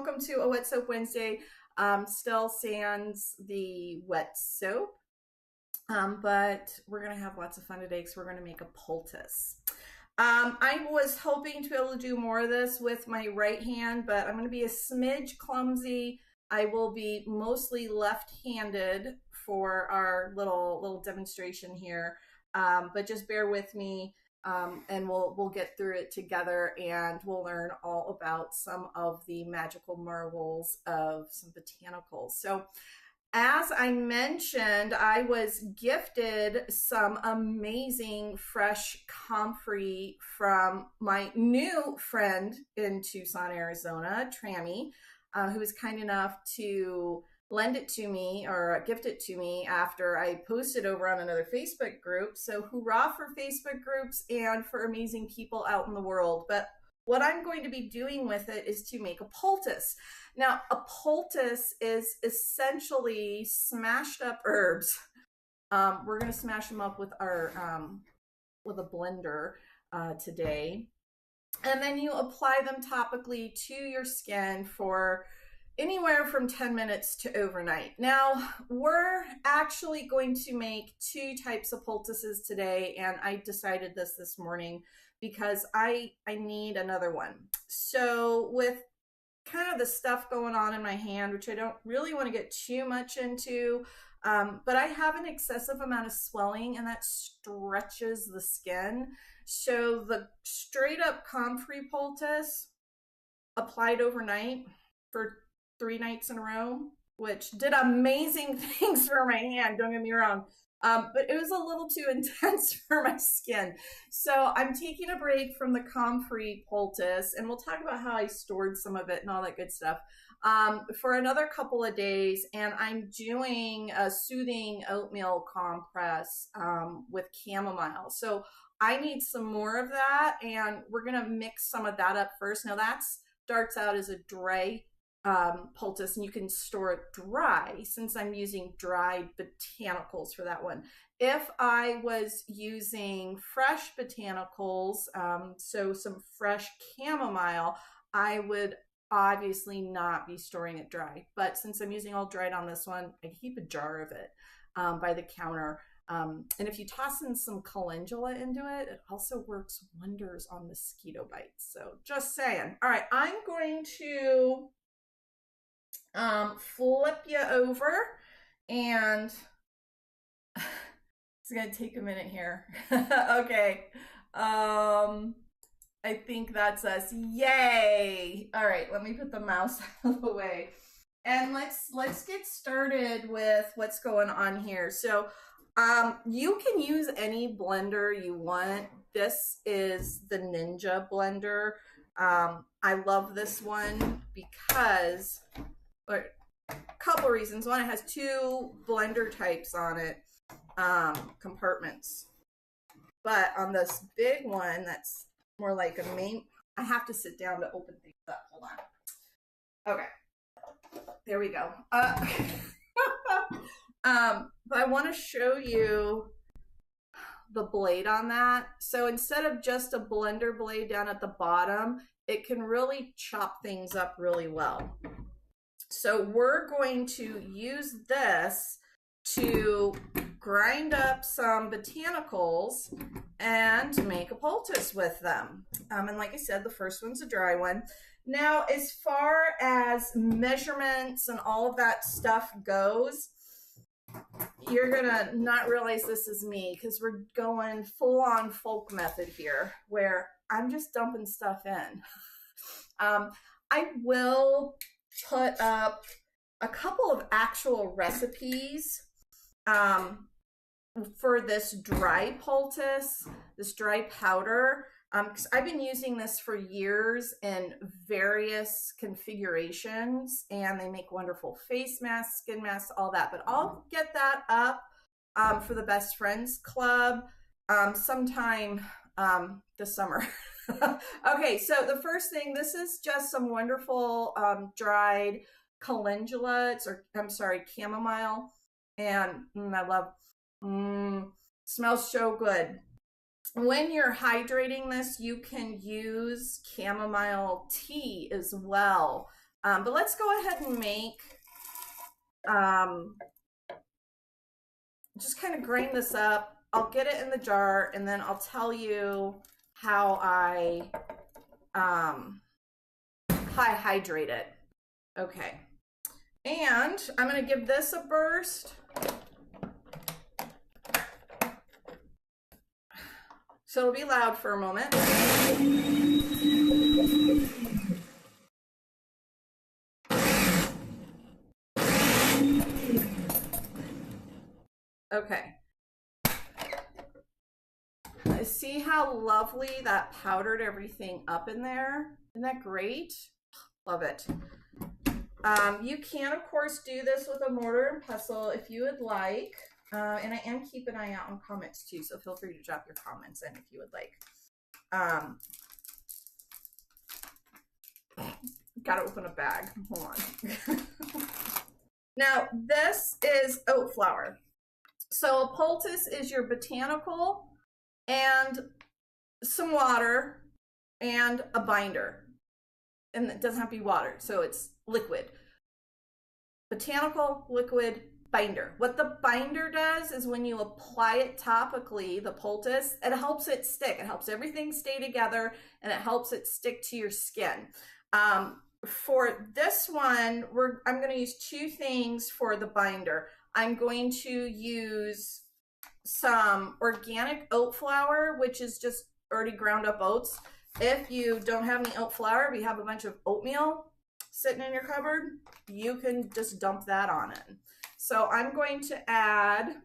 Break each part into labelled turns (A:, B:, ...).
A: welcome to a Wet Soap Wednesday. Still sans the wet soap, but we're gonna have lots of fun today because we're gonna make a poultice. I was hoping to be able to do more of this with my right hand, but I'm gonna be a smidge clumsy. I will be mostly left-handed for our little demonstration here, but just bear with me. And we'll get through it together, and we'll learn all about some of the magical marvels of some botanicals. So as I mentioned, I was gifted some amazing fresh comfrey from my new friend in Tucson, Arizona, Trammy, who was kind enough to lend it to me or gift it to me after I posted over on another Facebook group. So hoorah for Facebook groups and for amazing people out in the world. But what I'm going to be doing with it is to make a poultice. Now, a poultice is essentially smashed up herbs. We're going to smash them up with our with a blender today. And then you apply them topically to your skin for anywhere from 10 minutes to overnight. Now, we're actually going to make two types of poultices today, and I decided this morning because I need another one. So with kind of the stuff going on in my hand, which I don't really want to get too much into, but I have an excessive amount of swelling, and that stretches the skin. So the straight up comfrey poultice applied overnight for 3 nights in a row, which did amazing things for my hand, don't get me wrong, but it was a little too intense for my skin. So I'm taking a break from the comfrey poultice, and we'll talk about how I stored some of it and all that good stuff for another couple of days, and I'm doing a soothing oatmeal compress with chamomile. So I need some more of that, and we're gonna mix some of that up first. Now that starts out as a dry poultice, and you can store it dry since I'm using dried botanicals for that one. If I was using fresh botanicals, so some fresh chamomile, I would obviously not be storing it dry. But since I'm using all dried on this one, I keep a jar of it by the counter. And if you toss in some calendula into it, it also works wonders on mosquito bites. So just saying. All right, I'm going to flip you over, and it's gonna take a minute here. Okay, I think that's us. Yay! All right, let me put the mouse out of the way, and let's get started with what's going on here. So you can use any blender you want. This is the Ninja blender. I love this one because a couple reasons. One, it has 2 blender types on it, compartments. But on this big one, that's more like a main, I have to sit down to open things up. Hold on. Okay. There we go. But I want to show you the blade on that. So instead of just a blender blade down at the bottom, it can really chop things up really well. So we're going to use this to grind up some botanicals and make a poultice with them. And like I said, the first one's a dry one. Now, as far as measurements and all of that stuff goes, you're gonna not realize this is me because we're going full-on folk method here, where I'm just dumping stuff in. I will put up a couple of actual recipes for this dry poultice, this dry powder, because I've been using this for years in various configurations, and they make wonderful face masks, skin masks, all that. But I'll get that up for the Best Friends Club sometime this summer. Okay, so the first thing, this is just some wonderful dried calendula, chamomile, and I love, smells so good. When you're hydrating this, you can use chamomile tea as well. But let's go ahead and make, just kind of grind this up. I'll get it in the jar and then I'll tell you how I hydrate it. Okay. And I'm going to give this a burst. So it'll be loud for a moment. Okay. See how lovely that powdered everything up in there? Isn't that great? Love it. You can, of course, do this with a mortar and pestle if you would like. And I am keeping an eye out on comments too, so feel free to drop your comments in if you would like. Gotta open a bag. Hold on. Now, this is oat flour. So a poultice is your botanical and some water and a binder. And it doesn't have to be water, so it's liquid. Botanical, liquid, binder. What the binder does is when you apply it topically, the poultice, it helps it stick. It helps everything stay together and it helps it stick to your skin. For this one, I'm going to use two things for the binder. I'm going to use some organic oat flour, which is just already ground up oats. If you don't have any oat flour, we have a bunch of oatmeal sitting in your cupboard, you can just dump that on it. So I'm going to add,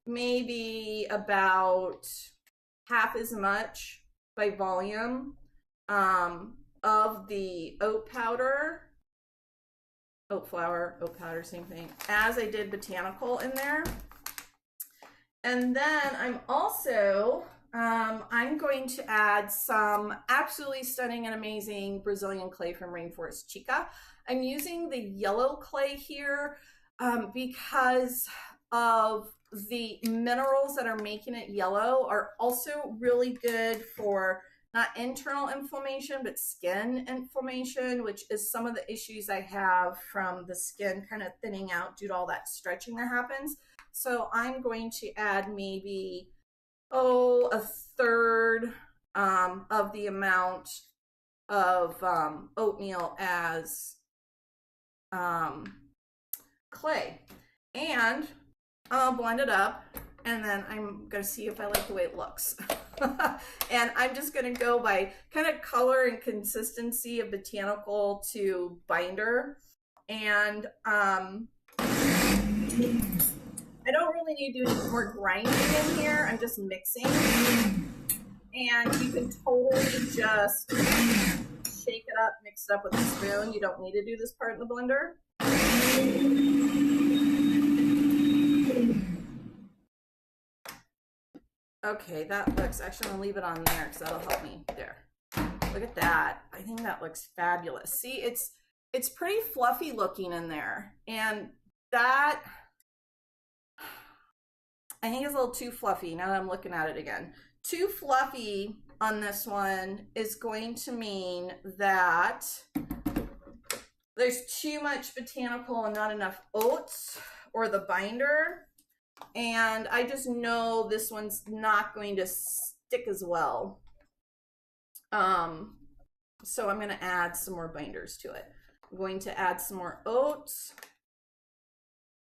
A: maybe about half as much by volume of the oat powder, oat flour, oat powder, same thing, as I did botanical in there. And then I'm also, I'm going to add some absolutely stunning and amazing Brazilian clay from Rainforest Chica. I'm using the yellow clay here because of the minerals that are making it yellow are also really good for not internal inflammation, but skin inflammation, which is some of the issues I have from the skin kind of thinning out due to all that stretching that happens. So I'm going to add maybe, a third of the amount of oatmeal as clay. And I'll blend it up, and then I'm going to see if I like the way it looks. And I'm just going to go by kind of color and consistency of botanical to binder. And I don't really need to do any more grinding in here. I'm just mixing. And you can totally just shake it up, mix it up with a spoon. You don't need to do this part in the blender. Okay, that looks, actually I'm gonna leave it on there because that'll help me. There. Look at that. I think that looks fabulous. See, it's pretty fluffy looking in there. And that, I think it's a little too fluffy now that I'm looking at it again. Too fluffy on this one is going to mean that there's too much botanical and not enough oats or the binder. And I just know this one's not going to stick as well. So I'm going to add some more binders to it. I'm going to add some more oats.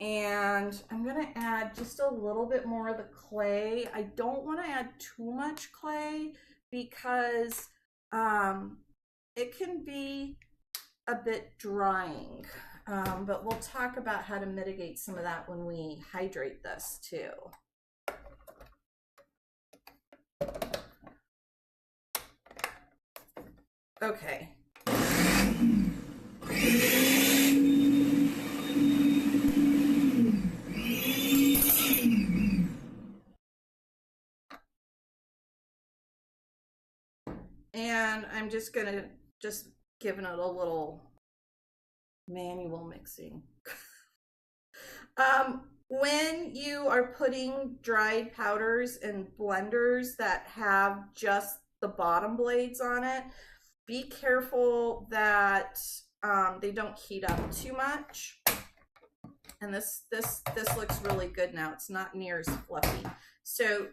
A: And I'm going to add just a little bit more of the clay. I don't want to add too much clay because it can be a bit drying. But we'll talk about how to mitigate some of that when we hydrate this too. Okay. And I'm just gonna giving it a little manual mixing. When you are putting dried powders in blenders that have just the bottom blades on it, be careful that they don't heat up too much. And this looks really good now. It's not near as fluffy. So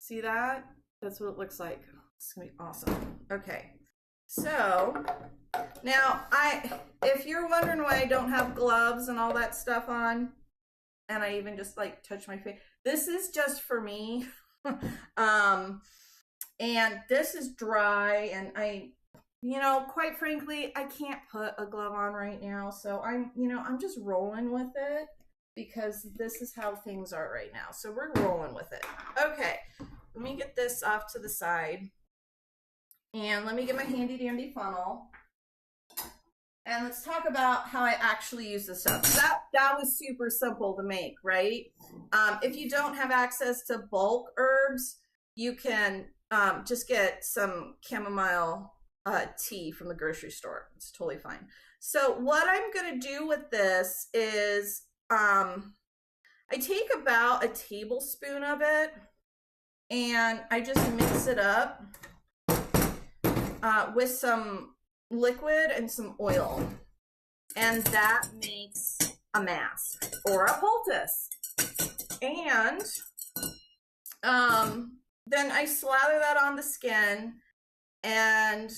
A: see that? That's what it looks like. It's gonna be awesome. Okay. So now if you're wondering why I don't have gloves and all that stuff on, and I even just like touch my face, this is just for me. And this is dry, and quite frankly, I can't put a glove on right now. So I'm just rolling with it because this is how things are right now. So we're rolling with it. Okay, let me get this off to the side. And let me get my handy dandy funnel. And let's talk about how I actually use this stuff. That was super simple to make, right? If you don't have access to bulk herbs, you can just get some chamomile tea from the grocery store. It's totally fine. So what I'm going to do with this is I take about a tablespoon of it and I just mix it up with some liquid and some oil, and that makes a mask or a poultice. And then I slather that on the skin, and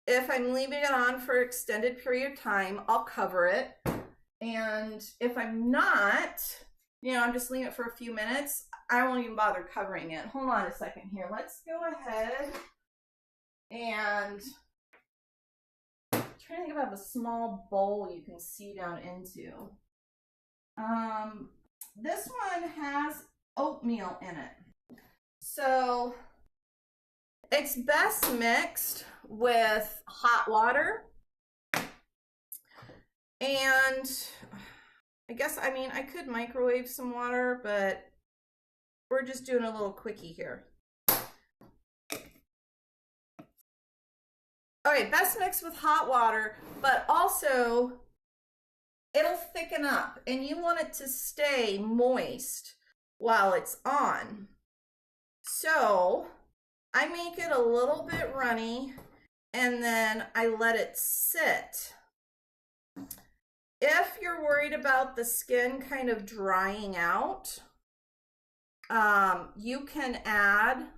A: if I'm leaving it on for an extended period of time, I'll cover it. And if I'm not, I'm just leaving it for a few minutes, I won't even bother covering it. Hold on a second here. Let's go ahead and I'm trying to think about the small bowl you can see down into. This one has oatmeal in it. So it's best mixed with hot water. And I guess, I could microwave some water, but we're just doing a little quickie here. Okay, best mixed with hot water, but also it'll thicken up and you want it to stay moist while it's on. So I make it a little bit runny and then I let it sit. If you're worried about the skin kind of drying out, you can add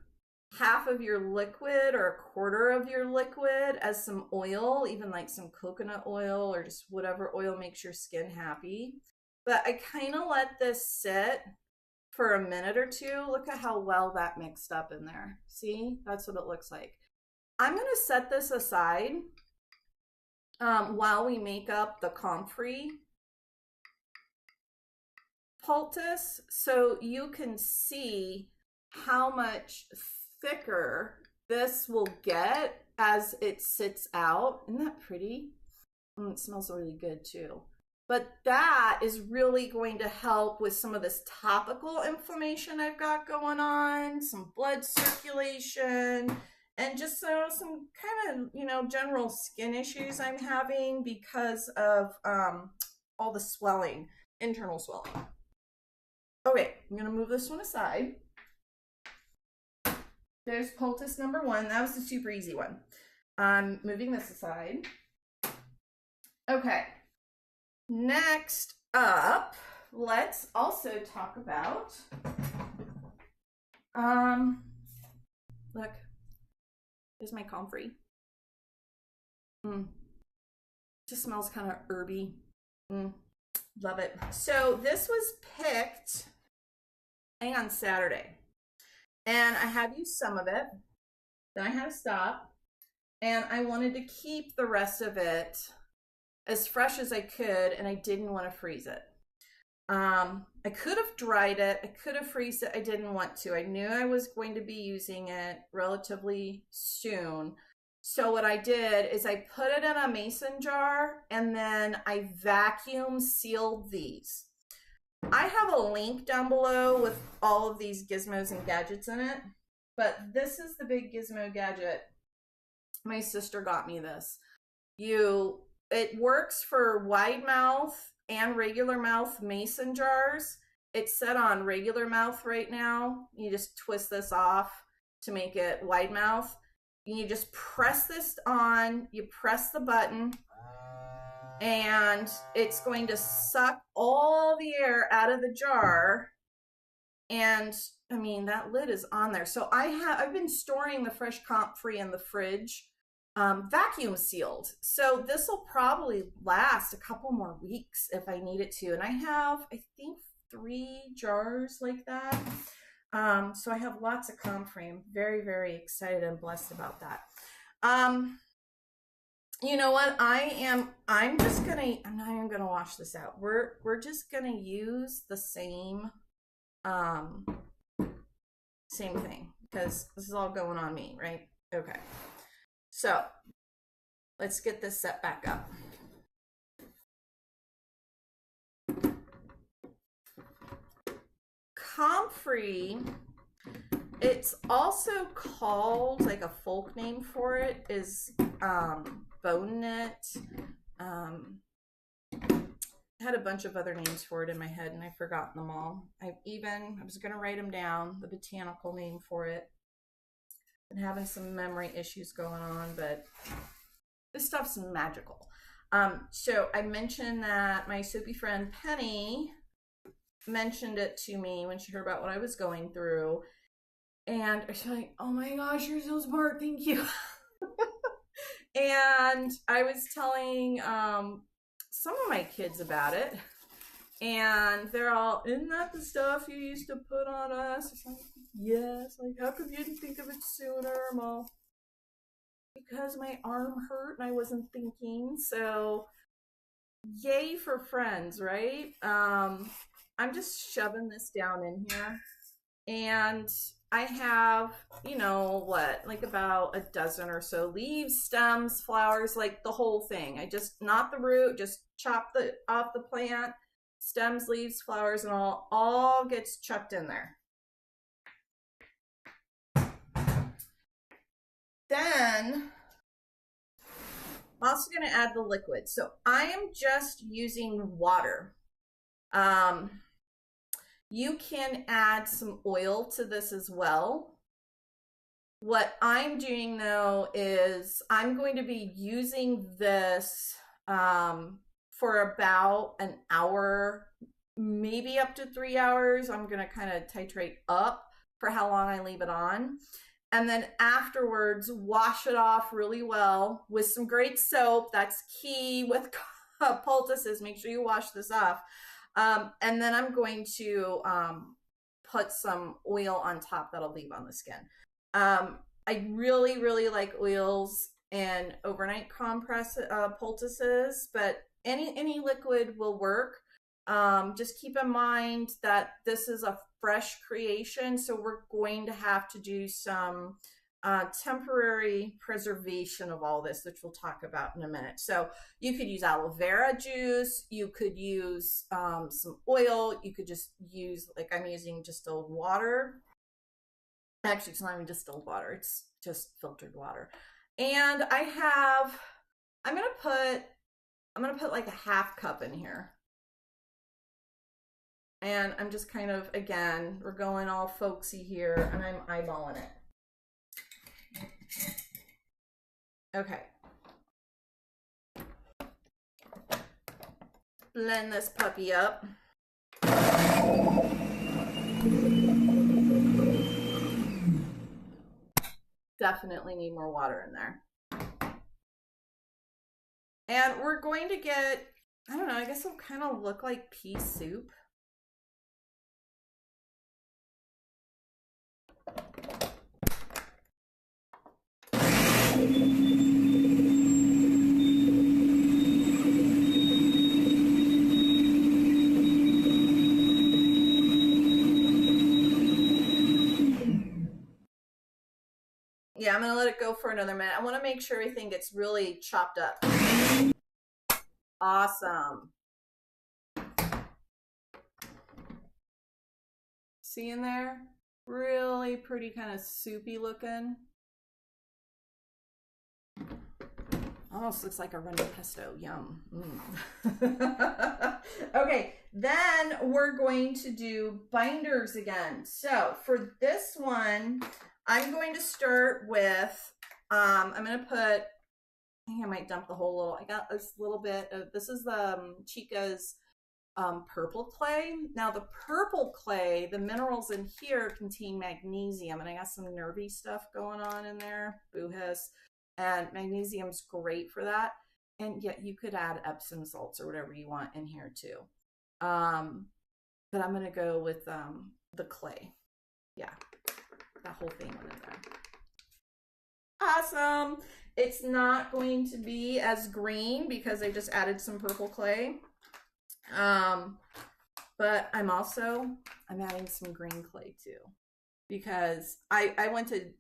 A: half of your liquid or a quarter of your liquid as some oil, even like some coconut oil or just whatever oil makes your skin happy. But I kind of let this sit for a minute or two. Look at how well that mixed up in there. See, that's what it looks like. I'm going to set this aside while we make up the comfrey poultice, so you can see how much thicker this will get as it sits out. Isn't that pretty? It smells really good too. But that is really going to help with some of this topical inflammation I've got going on, some blood circulation, and just some kind of, general skin issues I'm having because of all the swelling, internal swelling. Okay, I'm going to move this one aside. There's poultice number 1. That was the super easy one. I'm moving this aside. Okay. Next up, let's also talk about, look, here's my comfrey. Just smells kind of herby. Love it. So this was picked on Saturday. And I have used some of it. Then I had to stop. And I wanted to keep the rest of it as fresh as I could, and I didn't want to freeze it. I could have dried it. I could have freezed it. I didn't want to. I knew I was going to be using it relatively soon. So what I did is I put it in a mason jar, and then I vacuum sealed these. I have a link down below with all of these gizmos and gadgets in it, but this is the big gizmo gadget. My sister got me this. It works for wide mouth and regular mouth mason jars. It's set on regular mouth right now. You just twist this off to make it wide mouth. You just press this on, you press the button, and it's going to suck all the air out of the jar. And I mean, that lid is on there. So I've been storing the fresh comfrey in the fridge, vacuum sealed. So this will probably last a couple more weeks if I need it to. And I have, I think, 3 jars like that. So I have lots of comfrey. I'm very, very excited and blessed about that. You know what? I'm not even gonna wash this out. We're just gonna use the same thing because this is all going on me, right? Okay. So let's get this set back up. Comfrey, it's also called, like a folk name for it is bone knit. I had a bunch of other names for it in my head and I've forgotten them all. I was going to write them down, the botanical name for it. Been having some memory issues going on, but this stuff's magical. So I mentioned that my soapy friend Penny mentioned it to me when she heard about what I was going through. And she's like, oh my gosh, you're so smart, thank you. And I was telling some of my kids about it. And they're all, isn't that the stuff you used to put on us? It's like, yes. Like, how come you didn't think of it sooner? Well, because my arm hurt and I wasn't thinking. So, yay for friends, right? I'm just shoving this down in here. And I have, you know, like about a dozen or so leaves, stems, flowers, like the whole thing. I just, not the root, just chop off the plant, stems, leaves, flowers, and all gets chucked in there. Then I'm also going to add the liquid. So I am just using water. You can add some oil to this as well. What I'm doing though is I'm going to be using this for about an hour, maybe up to 3 hours. I'm going to kind of titrate up for how long I leave it on. And then afterwards, wash it off really well with some great soap. That's key with poultices. Make sure you wash this off. And then I'm going to put some oil on top that'll leave on the skin. I really, really like oils and overnight compress poultices, but any liquid will work. Just keep in mind that this is a fresh creation, so we're going to have to do some temporary preservation of all this, which we'll talk about in a minute. So you could use aloe vera juice, you could use some oil, you could just use, like I'm using distilled water. Actually, it's not even distilled water, it's just filtered water. And I'm gonna put like a half cup in here. And I'm just kind of, again, we're going all folksy here, and I'm eyeballing it. Okay. Blend this puppy up. Definitely need more water in there. And we're going to get, I don't know, I guess it'll kind of look like pea soup. Yeah, I'm gonna let it go for another minute. I want to make sure everything gets really chopped up. Awesome. See in there? Really pretty, kind of soupy looking. Almost looks like a runny pesto. Yum. Okay, then we're going to do binders again. So for this one, I'm going to start with I'm gonna put, I think I might dump the whole little, I got this little bit of, this is the Chica's purple clay. Now the purple clay, the minerals in here contain magnesium, and I got some nervy stuff going on in there, boo-hiss, and magnesium's great for that. And yet you could add Epsom salts or whatever you want in here too. But I'm gonna go with the clay. Yeah, that whole thing went in there. Awesome. It's not going to be as green because I just added some purple clay. But I'm adding some green clay too, because I went to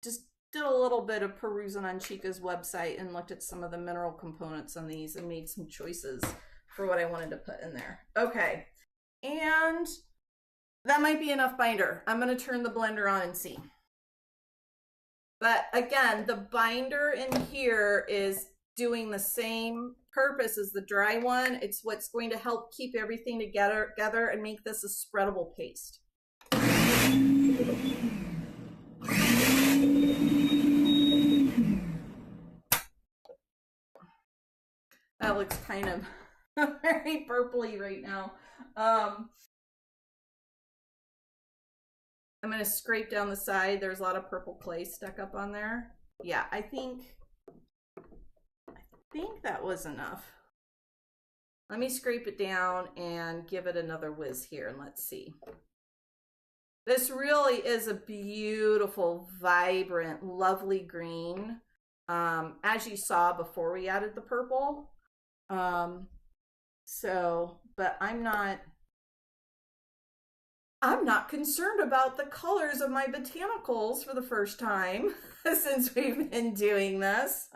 A: just did a little bit of perusing on Chica's website and looked at some of the mineral components on these and made some choices for what I wanted to put in there. Okay. And that might be enough binder. I'm going to turn the blender on and see. But again, the binder in here is doing the same purpose as the dry one. It's what's going to help keep everything together and make this a spreadable paste. That looks kind of very purpley right now. I'm going to scrape down the side. There's a lot of purple clay stuck up on there. Yeah, I think that was enough. Let me scrape it down and give it another whiz here, and let's see. This really is a beautiful, vibrant, lovely green, as you saw before we added the purple. But I'm not concerned about the colors of my botanicals for the first time since we've been doing this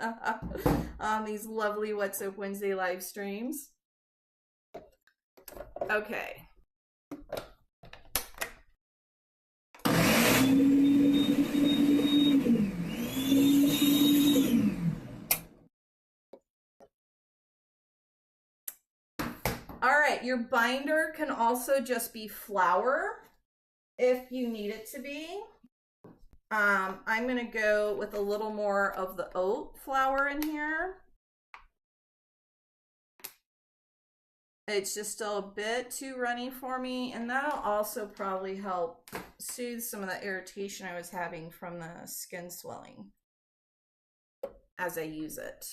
A: on these lovely Wet Soap Wednesday live streams. Okay. All right, your binder can also just be flour if you need it to be. I'm going to go with a little more of the oat flour in here. It's just still a bit too runny for me, and that'll also probably help soothe some of the irritation I was having from the skin swelling as I use it.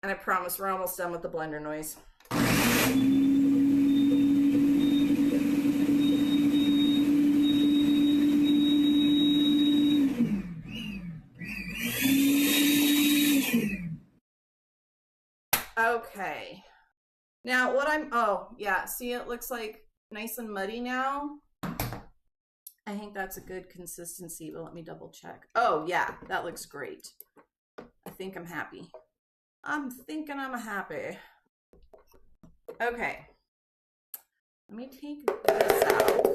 A: And I promise we're almost done with the blender noise. Okay. Now what oh yeah, see, it looks like nice and muddy now. I think that's a good consistency, but let me double check. Oh yeah, that looks great. I think I'm happy. I'm thinking I'm happy. Okay. Let me take this out.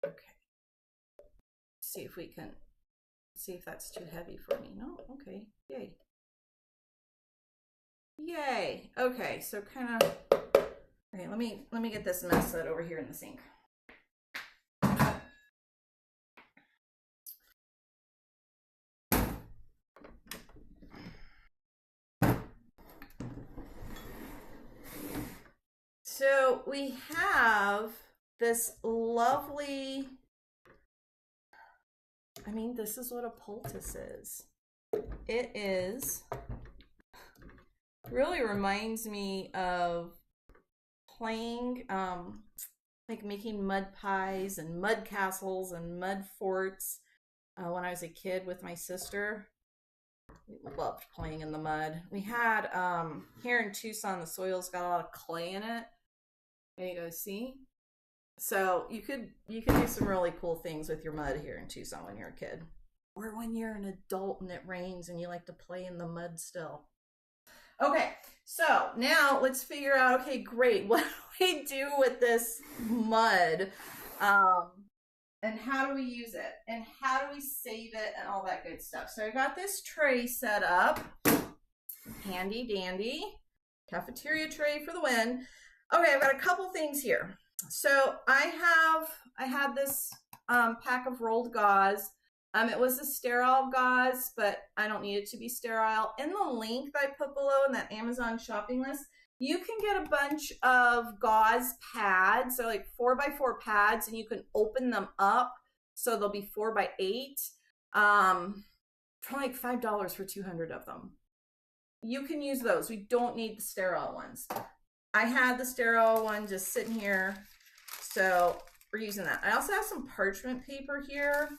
A: Okay. See if we can, see if that's too heavy for me. No, okay, yay. Yay. Okay, so kind of, okay, let me get this mess set over here in the sink. So we have this lovely, I mean, this is what a poultice is. It is, really reminds me of playing, like making mud pies and mud castles and mud forts when I was a kid with my sister. We loved playing in the mud. We had, here in Tucson, the soil's got a lot of clay in it. There you go, see? So you could do some really cool things with your mud here in Tucson when you're a kid. Or when you're an adult and it rains and you like to play in the mud still. Okay, so now let's figure out, okay, great, what do we do with this mud? And how do we use it? And how do we save it and all that good stuff? So I got this tray set up. Handy dandy. Cafeteria tray for the win. Okay, I've got a couple things here. So I had this pack of rolled gauze. It was a sterile gauze, but I don't need it to be sterile. In the link that I put below in that Amazon shopping list, you can get a bunch of gauze pads. They're like 4x4 pads, and you can open them up. So they'll be 4x8 for like $5 for 200 of them. You can use those. We don't need the sterile ones. I had the sterile one just sitting here, so we're using that. I also have some parchment paper here.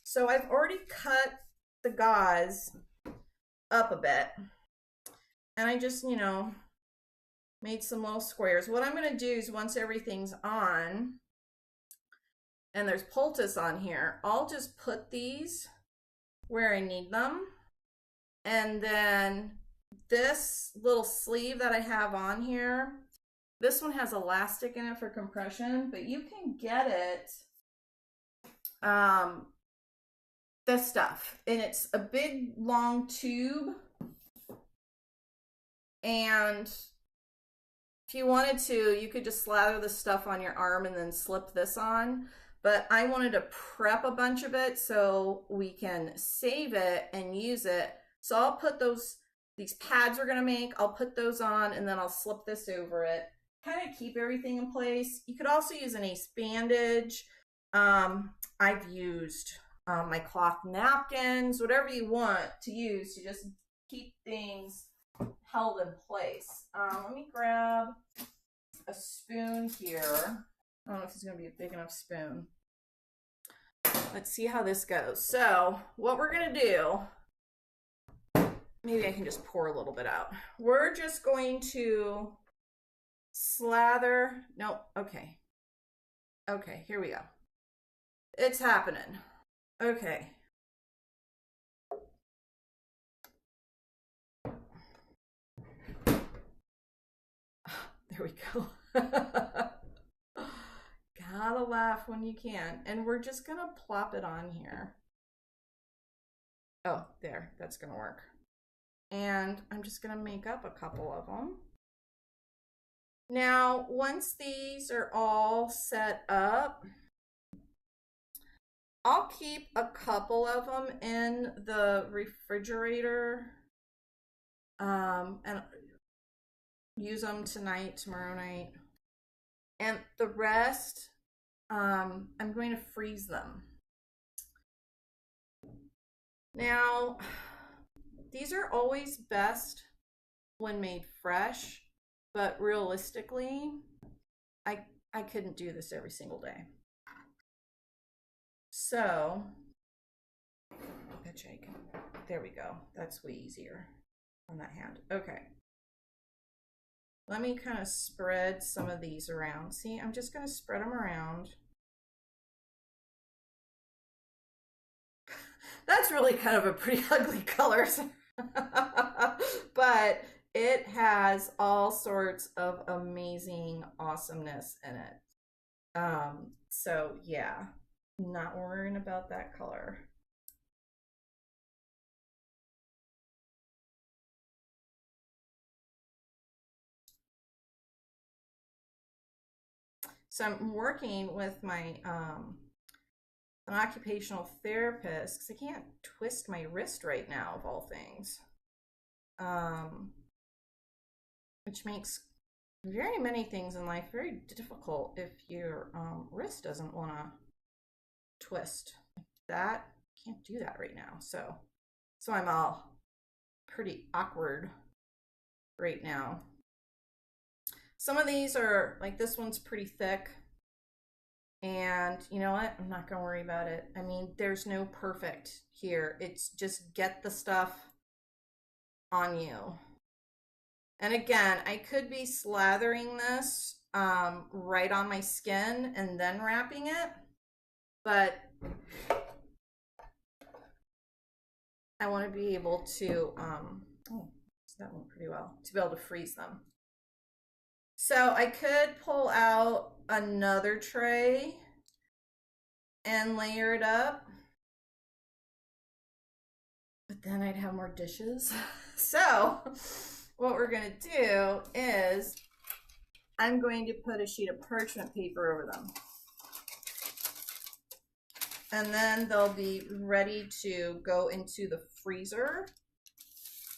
A: So I've already cut the gauze up a bit, and I just, you know, made some little squares. What I'm going to do is once everything's on, and there's poultice on here, I'll just put these where I need them. And then this little sleeve that I have on here, this one has elastic in it for compression, but you can get it, this stuff, and it's a big long tube, and if you wanted to, you could just slather the stuff on your arm and then slip this on. But I wanted to prep a bunch of it so we can save it and use it. So I'll put these pads we're gonna make, I'll put those on, and then I'll slip this over it. Kind of keep everything in place. You could also use an ace bandage. I've used my cloth napkins, whatever you want to use to just keep things held in place. Let me grab a spoon here. I don't know if it's going to be a big enough spoon. Let's see how this goes. So what we're going to do, maybe I can just pour a little bit out. We're just going to slather. Nope. Okay. Okay, here we go. It's happening. Okay. There we go. Gotta laugh when you can. And we're just gonna plop it on here. Oh, there, that's gonna work. And I'm just gonna make up a couple of them. Now, once these are all set up, I'll keep a couple of them in the refrigerator and use them tonight, tomorrow night. And the rest, I'm going to freeze them. Now, these are always best when made fresh, but realistically, I couldn't do this every single day. So, I bet you I can, there we go. That's way easier on that hand. Okay. Let me kind of spread some of these around. See, I'm just going to spread them around. That's really kind of a pretty ugly color. But it has all sorts of amazing awesomeness in it. So yeah, not worrying about that color. So I'm working with my an occupational therapist because I can't twist my wrist right now, of all things, which makes very many things in life very difficult if your wrist doesn't want to twist. That can't do that right now, so I'm all pretty awkward right now. Some of these are, like this one's pretty thick, and you know what? I'm not gonna worry about it. I mean, there's no perfect here. It's just get the stuff on you. And again, I could be slathering this right on my skin and then wrapping it, but I want to be able to, oh, that went pretty well, to be able to freeze them. So I could pull out another tray and layer it up, but then I'd have more dishes. So what we're going to do is I'm going to put a sheet of parchment paper over them. and then they'll be ready to go into the freezer.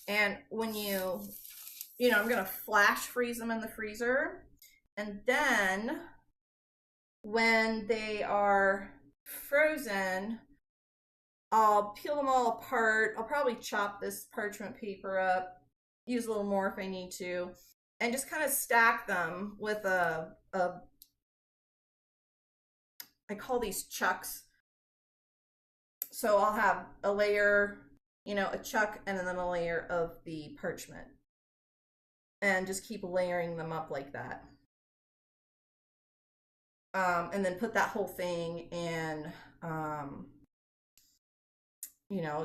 A: And when I'm gonna flash freeze them in the freezer, and then when they are frozen, I'll peel them all apart. I'll probably chop this parchment paper up, use a little more if I need to, and just kind of stack them with I call these chucks. So I'll have a layer, a chuck, and then a layer of the parchment. And just keep layering them up like that. And then put that whole thing in, a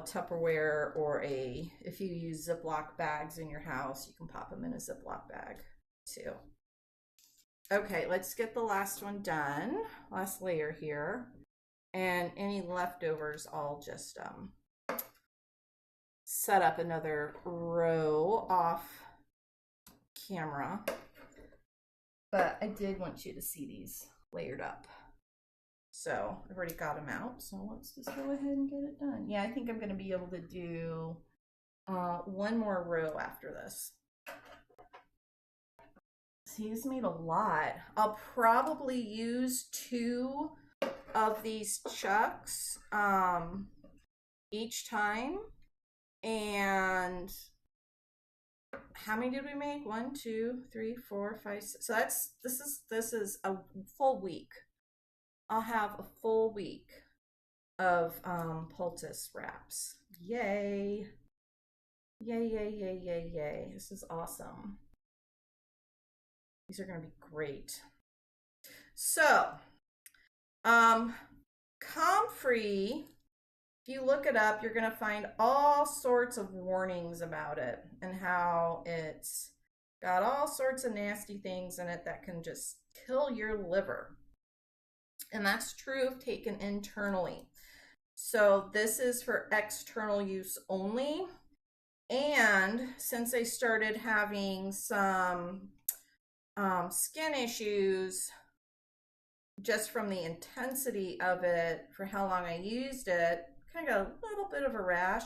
A: Tupperware, or if you use Ziploc bags in your house, you can pop them in a Ziploc bag too. Okay, let's get the last one done. Last layer here. And any leftovers, I'll just set up another row off camera. But I did want you to see these layered up. So I've already got them out. So let's just go ahead and get it done. Yeah, I think I'm going to be able to do one more row after this. See, this made a lot. I'll probably use 2 of these chucks each time. And how many did we make? 1, 2, 3, 4, 5, 6. So this is a full week. I'll have a full week of poultice wraps. Yay. Yay, yay, yay, yay, yay. This is awesome. These are going to be great. So, comfrey, if you look it up, you're going to find all sorts of warnings about it and how it's got all sorts of nasty things in it that can just kill your liver. And that's true if taken internally. So this is for external use only. And since I started having some skin issues just from the intensity of it, for how long I used it, kind of got a little bit of a rash.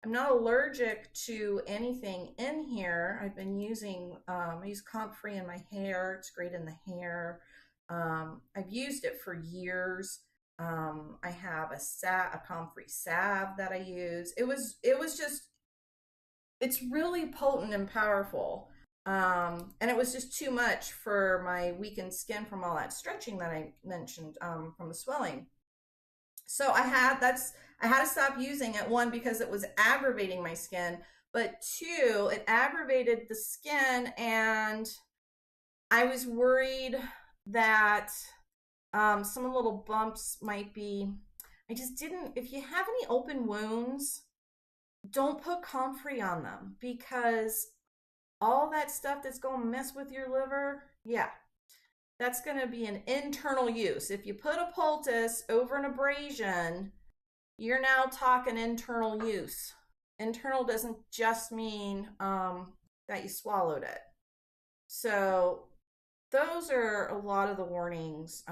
A: I'm not allergic to anything in here. I've been using, I use comfrey in my hair. It's great in the hair. I've used it for years. I have a comfrey salve that I use. It was just, it's really potent and powerful. And it was just too much for my weakened skin from all that stretching that I mentioned, from the swelling. So I had to stop using it, 1, because it was aggravating my skin, but 2, it aggravated the skin, and I was worried that some little bumps might be, if you have any open wounds, don't put comfrey on them, because all that stuff that's going to mess with your liver, yeah, that's going to be an internal use. If you put a poultice over an abrasion, you're now talking internal use. Internal doesn't just mean that you swallowed it. So those are a lot of the warnings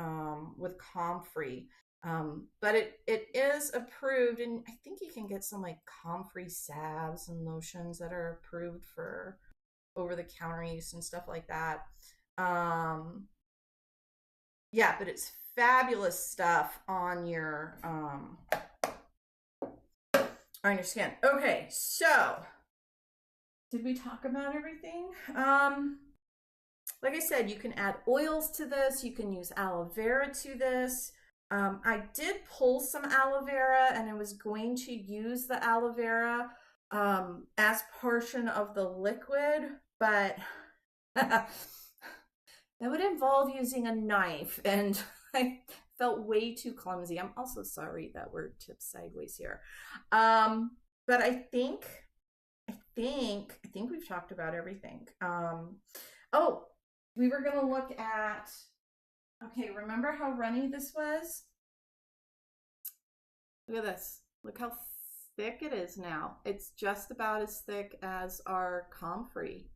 A: with comfrey. But it is approved, and I think you can get some like comfrey salves and lotions that are approved for over-the-counter use and stuff like that. Yeah, but it's fabulous stuff on your skin. Okay, so did we talk about everything? Like I said, you can add oils to this. You can use aloe vera to this. I did pull some aloe vera, and I was going to use the aloe vera as portion of the liquid, but that would involve using a knife, and I felt way too clumsy. I'm also sorry that we're tipped sideways here. But I think we've talked about everything. Oh, we were going to look at, okay, remember how runny this was? Look at this. Look how thick it is now. It's just about as thick as our comfrey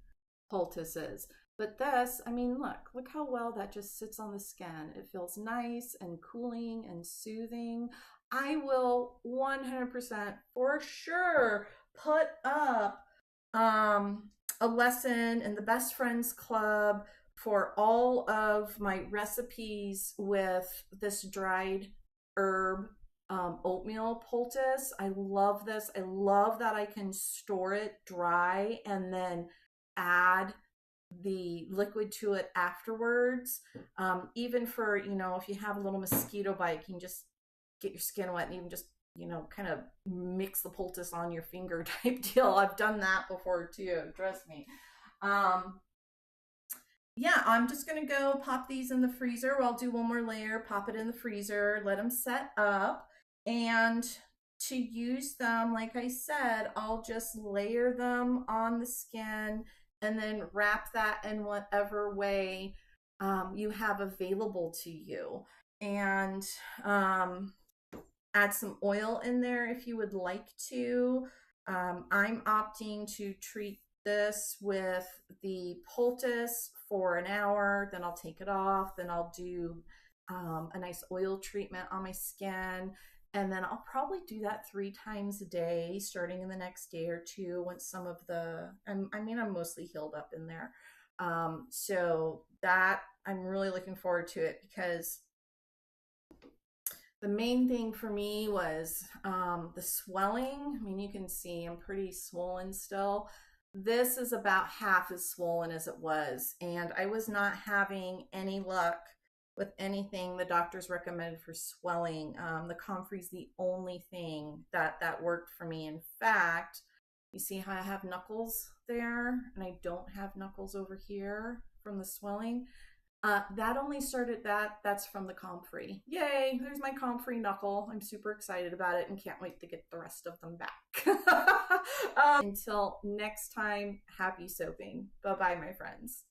A: poultice is. But this, I mean, look how well that just sits on the skin. It feels nice and cooling and soothing. I will 100% for sure put up a lesson in the Best Friends Club for all of my recipes with this dried herb oatmeal poultice. I love this. I love that I can store it dry and then add the liquid to it afterwards. Even for, if you have a little mosquito bite, you can just get your skin wet and even just, kind of mix the poultice on your finger type deal. I've done that before too, trust me. Yeah, I'm just gonna go pop these in the freezer. I'll do one more layer, pop it in the freezer, let them set up. And to use them, like I said, I'll just layer them on the skin and then wrap that in whatever way you have available to you. And add some oil in there if you would like to. I'm opting to treat this with the poultice for an hour, then I'll take it off, then I'll do a nice oil treatment on my skin, and then I'll probably do that 3 times a day, starting in the next day or two once some of I'm mostly healed up in there. So that, I'm really looking forward to it, because the main thing for me was the swelling. I mean, you can see I'm pretty swollen still. This is about half as swollen as it was, and I was not having any luck with anything the doctors recommended for swelling. The comfrey's the only thing that worked for me. In fact, you see how I have knuckles there, and I don't have knuckles over here from the swelling? That only started, that's from the comfrey. Yay, there's my comfrey knuckle. I'm super excited about it and can't wait to get the rest of them back. Until next time, happy soaping. Bye-bye, my friends.